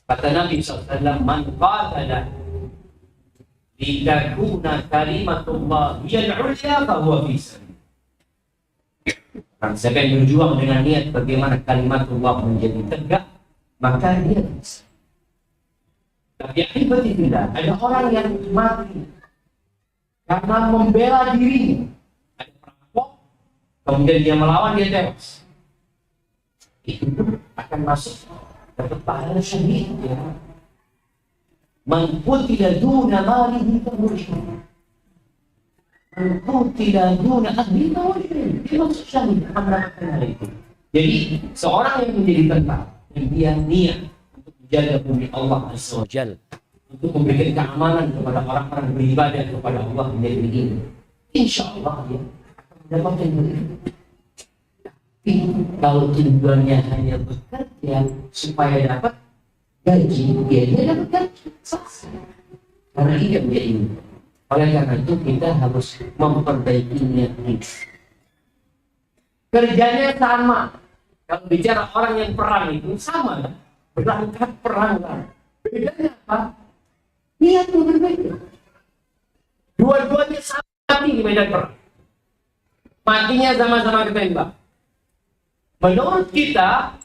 Kata Nabi SAW, man qatala litakuna kalimatullah hiyal ulya fa huwa fi sabil. Siapa yang berjuang dengan niat bagaimana kalimatullah menjadi tegak, maka dia bisa. Tapi akibatnya ada orang yang mati karena membela dirinya. Ada perampok, kemudian dia melawan, dia tewas. Itu akan masuk dapat pahala syahid ya. Man qutila duna malihi fahuwa man qutila duna ahlihi fahuwa dia masuk syahid, akan mendapatkan hal itu. Jadi seorang yang menjadi tentara, yang dia niat untuk menjaga bumi Allah Azza wa Jalla, untuk memberikan keamanan kepada orang-orang beribadah kepada Allah di negeri ini, insya Allah dia akan mendapatkan hal itu. Tapi kalau tujuannya hanya bekerja supaya dapat gaji, dia dapat gaji selesai. Karena itu yang dia ingin. Oleh karena itu kita harus memperbaiki niat kita. Kerjanya sama. Kalau bicara orang yang perang itu sama, berangkat perang. Bedanya apa? Niatnya berbeda. Dua-duanya sama mati di medan perang. Matinya sama-sama ketembak. Menurut kita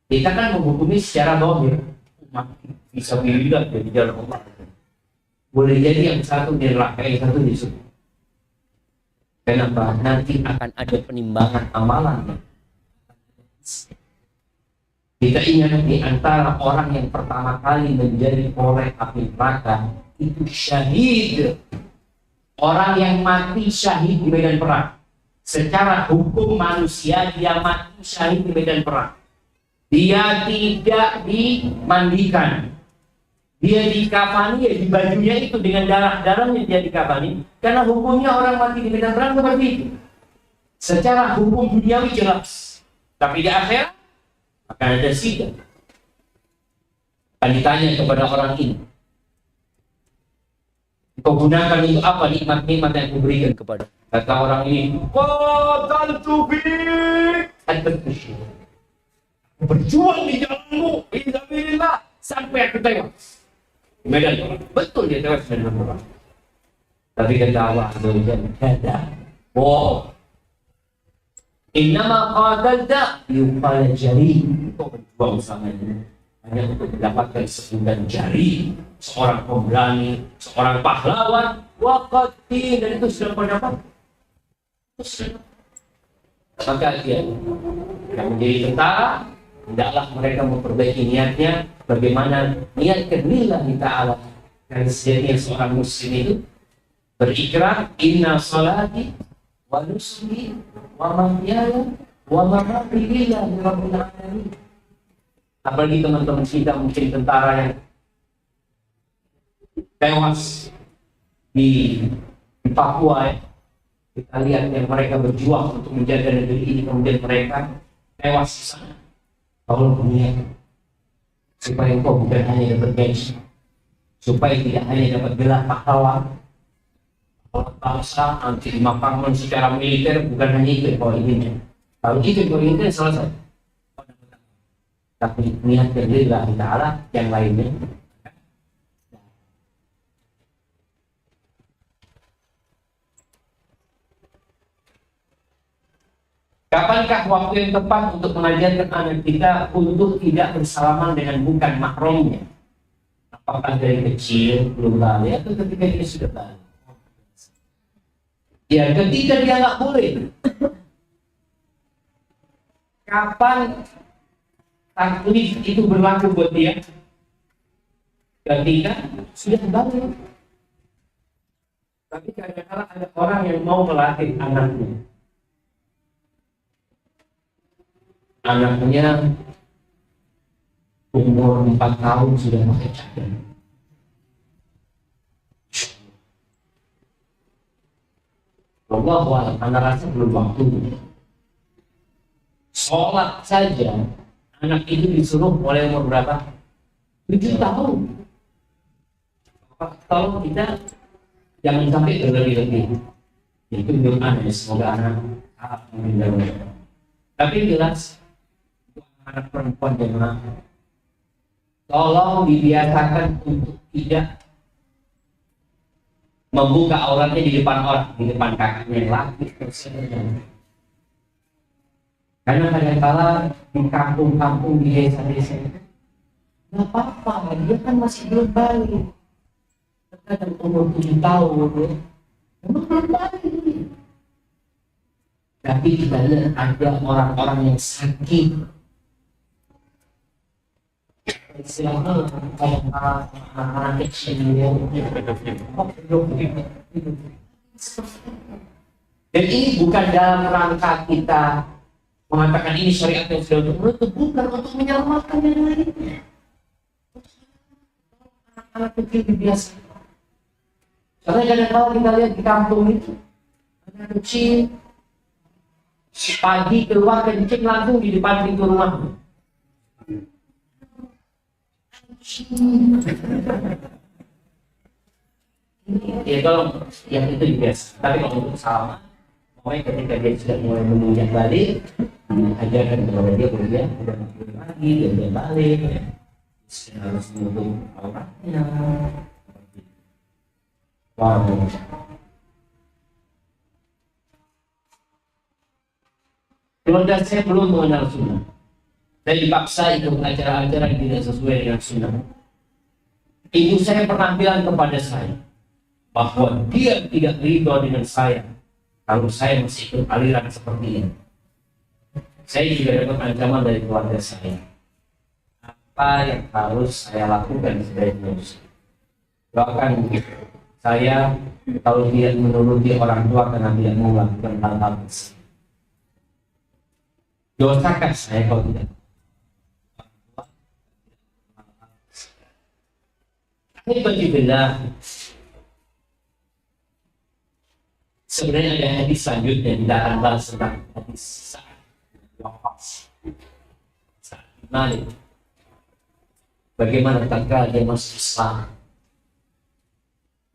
kan menghukumi secara dohir. Mati bisa bililah dari jalan Allah. Boleh jadi yang satu di neraka, yang satu di surga. Kenapa? Nanti akan ada penimbangan amalan. Kita ingat di antara orang yang pertama kali menjadi korek api neraka itu syahid. Orang yang mati syahid di medan perang. Secara hukum manusia dia mati syahid di medan perang. Dia tidak dimandikan. Dia dikafani, ya di bajunya itu dengan darah-darahnya dia dikafani. Karena hukumnya orang mati di medan perang seperti itu. Secara hukum duniawi jelas. Tapi di akhirat akan ada sidang. Akan ditanya kepada orang ini, kau gunakan itu apa nikmat-nikmat yang kuberikan kepada? Kata orang ini, qataltu bik, berjuang di jalanmu, fisabilillah, sampai aku tewas. Medan perang. Betul dia tewas di medan perang. Tapi kata Allah Azza wa Jalla, kada. Oh. Innama qatalta yuqal jari. Kau berjuang sama ini hanya untuk mendapatkan sebutan jari, seorang pemberani, seorang pahlawan, waqati, dan itu sudah kau dapat. Maka dia yang menjadi tentara, hendaklah mereka memperbaiki niatnya. Bagaimana niat lillahi ta'ala. Dan sejatinya seorang muslim itu berikrar, inna salati wa nusuki wa mahyaya wa mamati lillahi rabbil alamin. Apalagi teman-teman kita mungkin tentara yang tewas di Papua ya. Kita lihat yang mereka berjuang untuk menjaga negeri ini, kemudian mereka tewas di sana. Allah punya supaya engkau bukan hanya dapat gaji, supaya tidak hanya dapat gelar pahlawan, bangsa nanti dimakamkan secara militer, bukan hanya itu kalau ini. Kalau itu kalau ini selesai. Tapi niat lillahi ta'ala yang lainnya. Kapankah waktu yang tepat untuk mengajarkan anak kita untuk tidak bersalaman dengan bukan mahramnya? Apakah dari kecil belum balik atau ketika dia sudah balik? Ya, ketika dia nggak boleh. Kapan taklif itu berlaku buat dia? Ketika sudah balik. Tapi kadang-kadang ada orang yang mau melatih anaknya. Anaknya umur 4 tahun sudah pakai cadar. Allah anak rasa belum waktu. Sholat saja anak itu disuruh mulai umur berapa? 7 tahun. Kalau kita jangan sampai berlebih-lebih. Itu doa ya, semoga anak meninggal. Tapi jelas anak perempuan jemaah, tolong dibiasakan untuk tidak membuka auratnya di depan orang, di depan kakaknya yang laki. Karena kadang-kala di kampung-kampung, di desa-desa itu nggak apa-apa, dia kan masih belum balik. Kadang umur 7 tahun, ya. Memang belum balik. Tapi kita lihat ada orang-orang yang sakit. Istilahnya anak kecil yang dan ini bukan dalam rangka kita mengatakan ini syariat yang sudah untuk menutup, bukan untuk menyelamatkan yang lainnya. Anak kecil biasa. Karena kadang-kadang kita lihat di kampung itu anak kecil pagi keluar kencing langsung di depan pintu rumah. Ya kalau yang itu biasa. Tapi kalau untuk sama, pokoknya ketika dia sudah mulai menginjak balik, ajarkan bahwa dia kuliah, udah lagi, dia balik, ya. Harus menutup auratnya. Wow. Keluarga saya belum mengenal sunnah. Saya dipaksa ikut acara-acara yang tidak sesuai dengan sunnah. Ibu saya pernah bilang kepada saya bahwa dia tidak ridho dengan saya kalau saya masih ikut aliran seperti ini. Saya juga dapat ancaman dari keluarga saya. Apa yang harus saya lakukan sebagai muslim? Doakan saya kalau dia menuruti orang tua karena dia mau melakukan hal-hal besar. Dosakan saya kalau tidak. Ini bagi benar. Sebenarnya ada hadis selanjutnya, tidak akan bahas tentang hadis Sa'ad bin Malik. Bagaimana tatkala dia masuk Islam,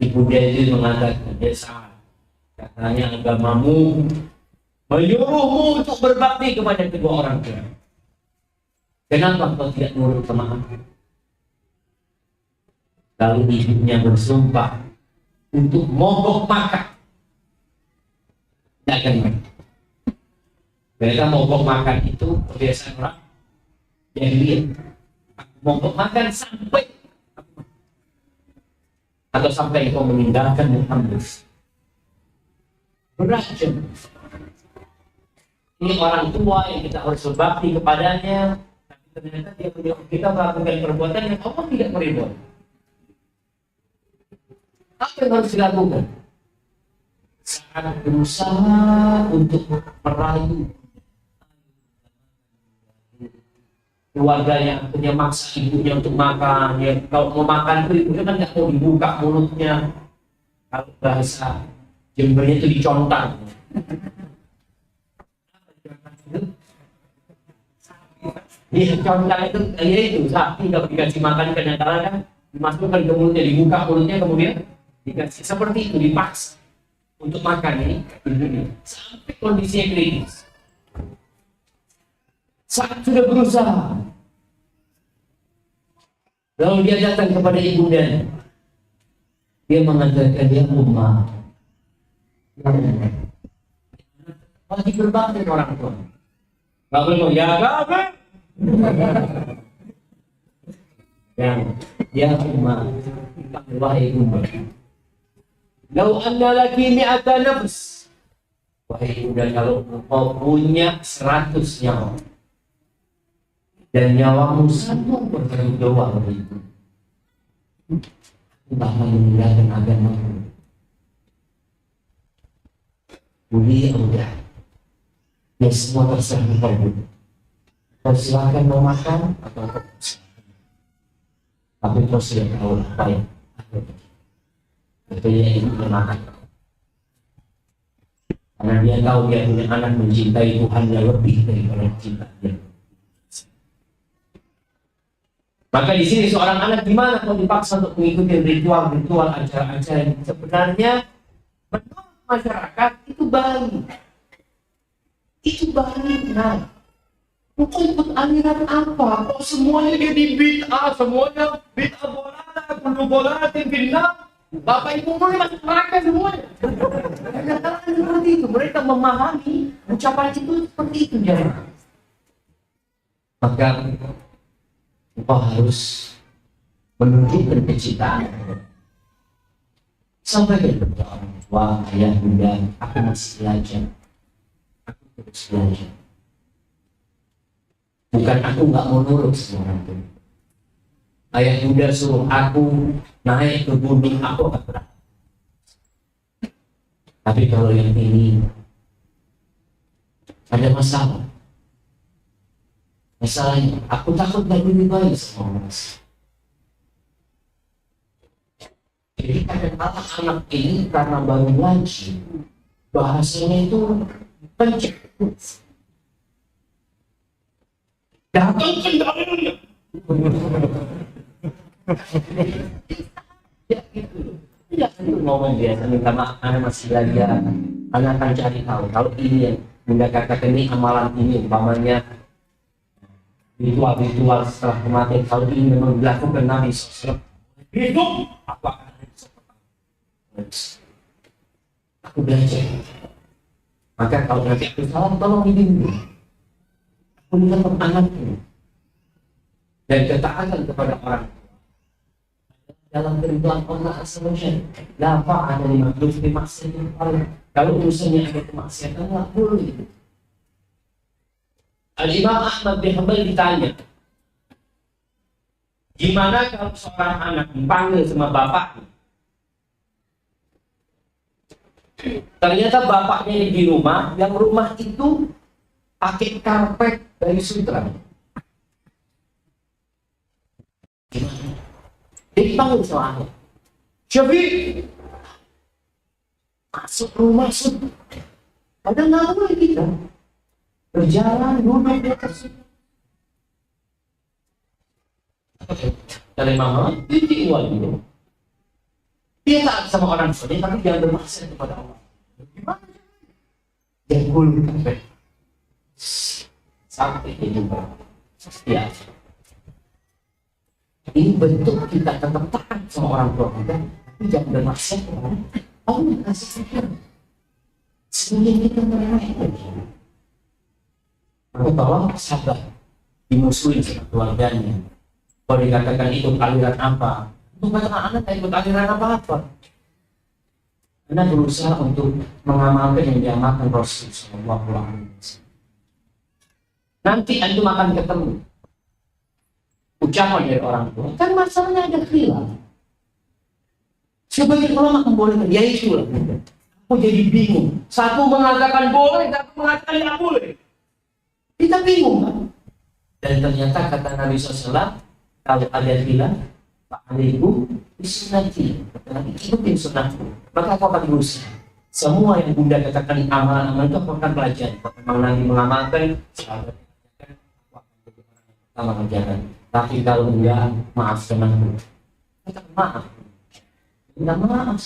ibu dia itu mengatakan, dia Sa'ad, katanya agamamu menyuruhmu untuk berbakti kepada kedua orang tua. Kenapa kau tidak nurut sama aku? Lalu ibunya bersumpah untuk mogok makan. Dagang. Mereka mogok makan itu kebiasaan orang jahiliyah. Mogok makan sampai atau sampai kau meninggalkan Muhammad. Beracun. Ini orang tua yang kita harus berbakti kepadanya, tapi ternyata kita melakukan perbuatan yang Allah tidak meridhoi. Apa yang harus dilakukan? Saat berusaha untuk merayu keluarganya, punya maksa ibunya untuk makan. Ya, kalau mau makan itu ibunya kan nggak mau dibuka mulutnya. Kalau bahasa Jembernya itu dicontang. Iya, contang itu, ya itu sapi kalau dikasih makan kadang-kadang kan dimasukkan ke mulutnya, dibuka mulutnya kemudian dikasih seperti itu, dipaksa untuk makan ini sampai kondisinya kritis. Saat sudah berusaha, lalu dia datang kepada ibundanya, dia mengatakan, dia Ummah, lagi berbakti orang tua. Gak boleh ya kamu. Ya Ummah, wahai Ummah, lau anna laki mi'ata nafs, wahai Bunda, kalau kau punya 100 nyawa dan nyawamu satu bertanggung jawab itu, aku bakal meninggalkan agamamu. Budi udah, ya semua terserah kau. Kau silakan mau makan atau kau tapi kau sudah tahu apa yang betulnya ibu makan. Karena dia tahu dia punya anak mencintai Tuhan yang lebih daripada cinta dia. Maka di sini seorang anak gimana kalau dipaksa untuk mengikuti ritual-ritual acara-acara yang sebenarnya menurut masyarakat itu baik. Itu baik, nah. Kok ikut aliran apa? Kok semuanya jadi bid'ah, semuanya bid'ah bolana, kullu bolatin finnar. Bapak ibu mulai masuk neraka semuanya. Kadang-kadang seperti itu, mereka memahami ucapan itu seperti itu jemaah. Maka engkau harus menunjukkan kecintaan. Sampai kepada orang tua, ayah, bunda, aku masih belajar. Aku terus belajar. Bukan aku nggak mau nurut sama orang tua. Ayah bunda suruh aku naik ke gunung, aku akan berangkat. Tapi kalau yang ini ada masalah. Masalahnya, aku takut gak lebih baik sama orang. Jadi kadang-kadang anak ini karena baru ngaji, bahasanya itu pencet. Datang kendalanya. Ya gitu. Tidak itu ngomong biasa, minta maaf, anak masih belajar. Anak akan cari tahu. Kalau ini yang bunda katakan ini amalan ini, umpamanya ritual setelah kematian, kalau ini memang dilakukan Nabi SAW. Hidup apa? Aku belajar. Maka kalau nanti aku salah, tolong dibimbing. Aku tetap anakku. Dan ketaatan kepada orang dalam kehidupan Allah Asal-Jal. Apa ada di makhluk dimaksudkan Allah. Kalau urusannya ada kemaksiatan, nggak boleh. Al-Imam Ahmad bin Hanbal ditanya, gimana kalau seorang anak dipanggil sama bapaknya? Ternyata bapaknya di rumah, yang rumah itu pakai karpet dari sutra. Gimana? Dia dipanggil sama anak. Syafiq, masuk rumah, masuk. Padahal nggak boleh kita berjalan duduk di atas. Dari mama, ini wajib. Dia taat sama orang tua, tapi jangan bermaksud kepada Allah. Gimana? Jangan gulu sampai itu. Ya. Ini bentuk kita tetap taat sama orang tua kita, tapi jangan bermaksud kepada Allah kasih pikir. Sehingga kita meremehkan. Maka tolong sabar, dimusuhin sama keluarganya. Kalau dikatakan itu aliran apa, untuk katakan anak ikut aliran apa-apa. Anda berusaha untuk mengamalkan yang diamalkan Rasul Sallallahu Alaihi Wasallam. Nanti Anda akan ketemu ucapan dari orang tua. Kan masalahnya ada khilaf. Sebagian ulama membolehkan, ya itulah. Aku jadi bingung. Satu mengatakan boleh, satu mengatakan tidak boleh. Kita bingung kan? Dan ternyata kata Nabi SAW, kalau ada khilaf, fa'alaikum bisunnati. Nabi ikutin sunnahku. Maka aku akan berusaha. Semua yang bunda katakan amalan-amalan itu aku akan pelajari. Kalau memang Nabi mengamalkan, sahabat katakan, aku akan jadi orang yang pertama mengerjakan. Tapi kalau enggak, maafkan aku. Katakan maaf. Minta maaf.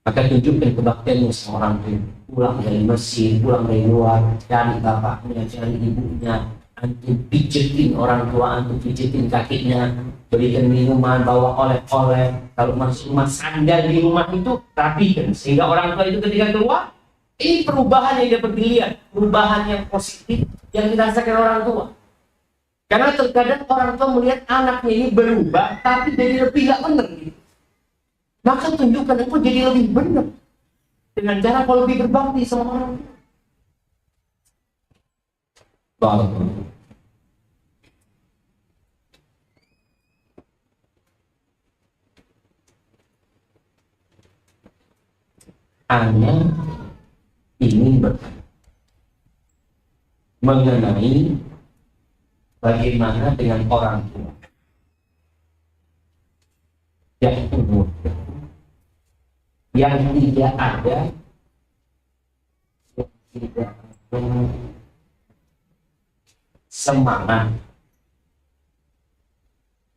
Maka tunjukkan kebaktianmu seorang itu. Pulang dari masjid, pulang dari luar, cari bapaknya, cari ibunya, antum pijetin orang tua, antum pijetin kakinya, berikan minuman, bawa oleh-oleh. Kalau masuk rumah, sandal di rumah itu rapikan, sehingga orang tua itu ketika keluar, ini perubahan yang dapat dilihat, perubahan yang positif yang dirasakan orang tua. Karena terkadang orang tua melihat anaknya ini berubah, tapi jadi lebih gak benar gitu. Maka tunjukkan aku jadi lebih benar dengan cara kau lebih berbakti sama orang tua. Bagus. Anda ingin bertanya mengenai bagaimana dengan orang tua yang umur, yang tidak ada, yang tidak ada semangat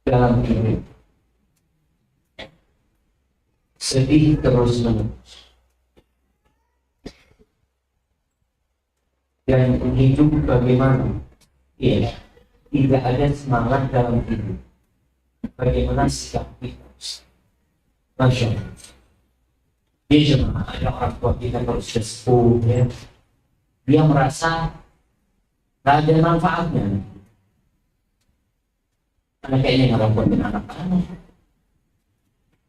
dalam hidup, sedih terus menerus, dan hidup bagaimana? Ya, tidak ada semangat dalam hidup. Bagaimana sikap kita? Masya Allah. Dia jemaah, ada orang tua kita kalau sudah sepuh, ya, dia merasa nggak ada manfaatnya. Karena kayaknya nggak buatin anak-anak.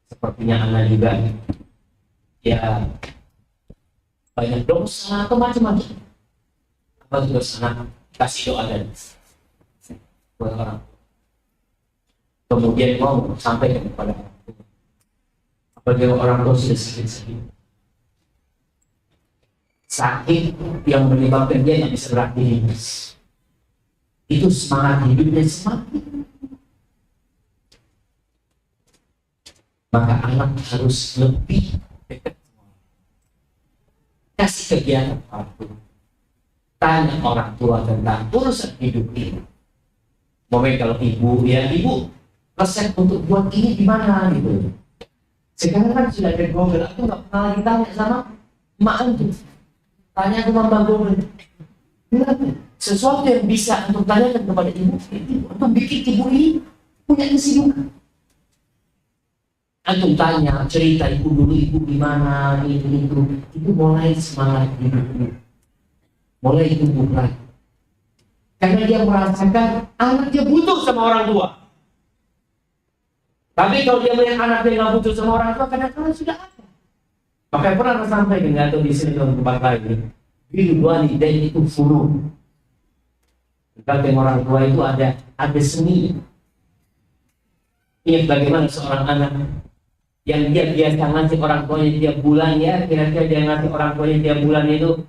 Sepertinya anak juga, ya banyak dosa, macam-macam. Apa dosa? Kasih doa dan buat orang. Kemudian mau sampaikan kepada orang tua. Apabila orang tua sudah sakit-sakit, sakit yang menyebabkan dia tidak bisa beraktivitas, itu semangat hidupnya semakin. Maka anak harus lebih dekat. Kasih kegiatan waktu. Tanya orang tua tentang urusan hidup ini. Momen kalau ibu, ya ibu, resep untuk buat ini gimana gitu. Sekarang kan sudah ada Google, aku nggak pernah lagi tanya sama emak itu. Tanya ke Mbak Google. Sesuatu yang bisa untuk tanyakan kepada ibu, untuk bikin ibu ini punya kesibukan. Antum tanya, cerita ibu dulu, ibu gimana, itu mulai semangat hidupnya, mulai tumbuh lagi. Karena dia merasakan anaknya butuh sama orang tua. Tapi kalau dia melihat anaknya nggak butuh sama orang tua, kadang-kadang sudah ada. Makanya pernah saya sampaikan atau di sini dalam tempat lain, biru walidain itu furu. Kalau orang tua itu ada seni. Ingat bagaimana seorang anak yang dia biasa ngasih orang tuanya tiap bulan, ya kira-kira dia ngasih orang tuanya tiap bulan itu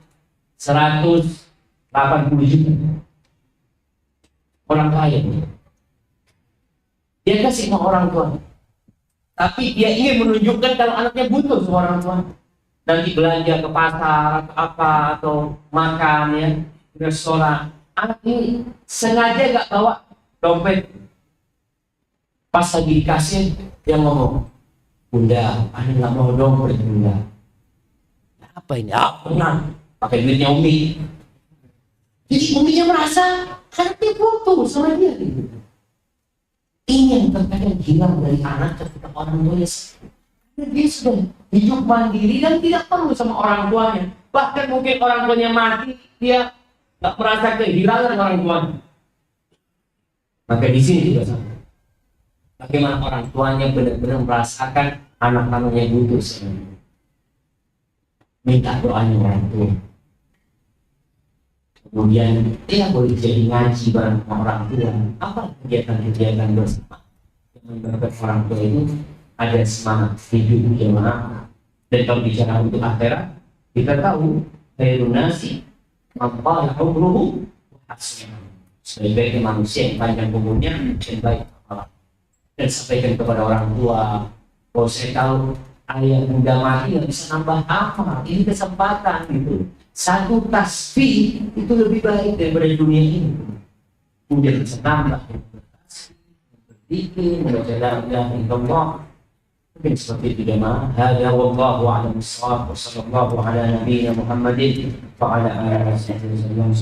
180 juta. Orang kaya dia kasih sama orang tua, tapi dia ingin menunjukkan kalau anaknya butuh sama orang tua. Nanti belanja ke pasar atau apa, atau makan ya di restoran, anak ini sengaja gak bawa dompet. Pas lagi dikasih, dia ngomong, "Bunda, ana nggak mau dompet bunda." Apa ini? Benar, pakai duitnya Umi. Jadi Uminya merasa anaknya butuh sama dia gitu. Ini yang terkadang hilang dari anak ketika orang tuanya. Dia sudah hidup mandiri dan tidak perlu sama orang tuanya. Bahkan mungkin orang tuanya mati, dia nggak merasa kehilangan orang tuanya. Maka di sini juga sama. Bagaimana orang tuanya benar-benar merasakan anak-anaknya butuh sama dia. Minta doanya orang tua. Kemudian dia boleh jadi ngaji bareng sama orang tua. Apa kegiatan-kegiatan bersama yang menyebabkan orang tua itu ada semangat hidup jemaah. Dan kalau bicara untuk akhirat, kita tahu khairun nasi man umruhu hasana. Sebaik-baiknya manusia yang panjang umurnya dan baik akhlak. Dan sampaikan kepada orang tua, kalau saya tahu ayah udah mati nggak bisa nambah apa, ini kesempatan gitu. Satu tasbih itu lebih baik daripada dunia ini. Kemudian bisa nambah berzikir, membaca la ilaha illallah. Mungkin seperti itu jemaah. Hada wallahu a'lam bissawab. Wassallallahu ala nabiyyina Muhammadin wa ala alihi wasallam.